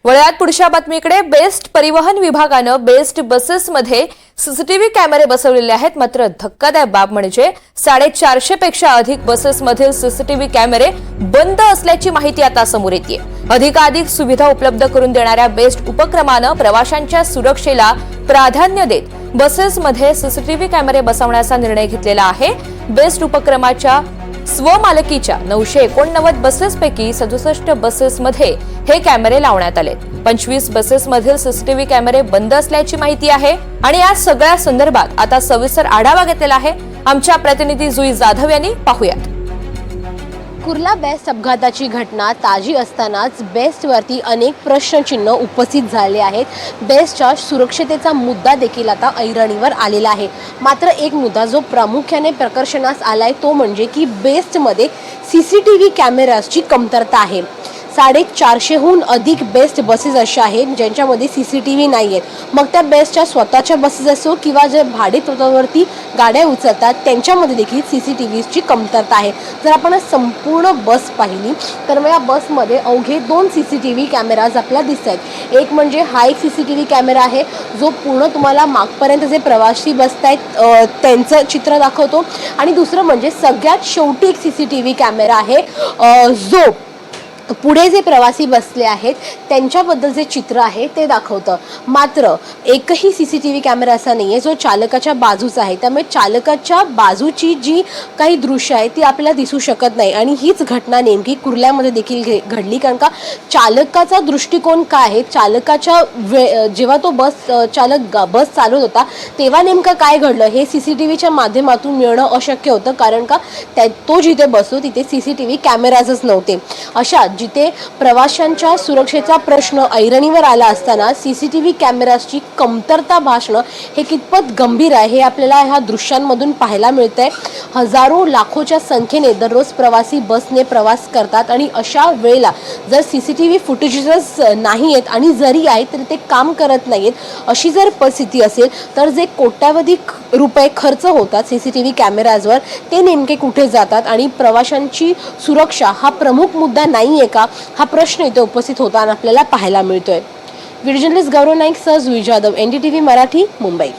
वळ्यात पुढच्या बातमीकडे बेस्ट परिवहन विभागानं बेस्ट बसेसमध्ये सीसीटीव्ही कॅमेरे बसवलेले आहेत। मात्र धक्कादायक बाब म्हणजे 450 पेक्षा अधिक बसेसमधील सीसीटीव्ही कॅमेरे बंद असल्याची माहिती आता समोर येते। अधिकाधिक सुविधा उपलब्ध करून देणाऱ्या बेस्ट उपक्रमानं प्रवाशांच्या सुरक्षेला प्राधान्य देत बसेसमध्ये सीसीटीव्ही कॅमेरे बसवण्याचा निर्णय घेतलेला आहे। बेस्ट उपक्रमाच्या स्वमालकीच्या 989 बसेसपैकी 67 बसेसमध्ये हे कॅमेरे लावण्यात आले। 25 बसेसमधील सीसीटीव्ही कॅमेरे बंद असल्याची माहिती आहे आणि या सगळ्या संदर्भात आता सविस्तर आढावा घेतलेला आहे। आमच्या प्रतिनिधी जुई जाधव यांनी पाहूयात। कुर्ला बेस्ट अपघाताची घटना ताजी असतानाच बेस्टवरती अनेक प्रश्नचिन्ह उपस्थित झाले आहेत। बेस्टच्या सुरक्षतेचा मुद्दा देखील आता ऐरणीवर आलेला आहे। मात्र एक मुद्दा जो प्रामुख्याने प्रकर्षणास आलाय तो म्हणजे की बेस्टमध्ये सीसीटीव्ही कॅमेराची कमतरता आहे। 450हून अधिक बेस्ट बसेस अशा आहेत ज्यांच्यामध्ये सीसीटीव्ही नाही आहेत। मग त्या बेस्टच्या स्वतःच्या बसेस असो किंवा जे भाडे तत्वावरती गाड्या उचलतात त्यांच्यामध्ये देखील सीसीटीव्हीची कमतरता आहे। जर आपण संपूर्ण बस पाहिली तर या बसमध्ये अवघे 2 सीसीटीव्ही कॅमेराज आपल्याला दिसत आहेत। एक म्हणजे हा एक सीसीटीव्ही कॅमेरा आहे जो पूर्ण तुम्हाला मागपर्यंत जे प्रवासी बसतायत त्यांचं चित्र दाखवतो आणि दुसरं म्हणजे सगळ्यात शेवटी एक सीसीटीव्ही कॅमेरा आहे जो पुढे जे प्रवासी बसले आहेत त्यांच्याबद्दल जे चित्र आहे ते दाखवतं। मात्र एकही सीसीटीव्ही कॅमेरा असा नाहीये जो चालकाच्या बाजूचा आहे। त्यामुळे चालकाच्या बाजूची जी काही दृश्य आहे ती आपल्याला दिसू शकत नाही आणि हीच घटना नेमकी कुर्ल्यामध्ये देखील घडली। कारण का चालकाचा दृष्टिकोन काय आहे, चालकाच्या जेव्हा तो चालक बस चालवत होता तेव्हा नेमकं काय घडलं हे सीसीटीव्हीच्या माध्यमातून मिळणं अशक्य होतं। कारण का तो जिथे बसतो तिथे सीसीटीव्ही कॅमेराजच नव्हते। अशा जिथे प्रवाशांच्या सुरक्षेचा प्रश्न ऐरणीवर आला असताना सीसीटीव्ही कॅमेराची कमतरता भासणं हे कितपत गंभीर आहे हे आपल्याला ह्या दृश्यांमधून पाहायला मिळतंय। हजारो लाखोच्या संख्येने दररोज प्रवासी बसने प्रवास करतात आणि अशा वेळेला जर सीसीटीव्ही फुटेजेस नाही आहेत आणि जरी आहेत तरी ते काम करत नाहीत अशी जर परिस्थिती असेल तर जे कोट्यावधी रुपये खर्च होतात सीसीटीव्ही कॅमेराजवर ते नेमके कुठे जातात आणि प्रवाशांची सुरक्षा हा प्रमुख मुद्दा नाहीये का हा प्रश्न इथे उपस्थित होताना आपल्याला पाहायला मिळतोय। व्हिडिओ जर्नलिस्ट गौरव नाईक सह जुई जाधव, NDTV मराठी, मुंबई।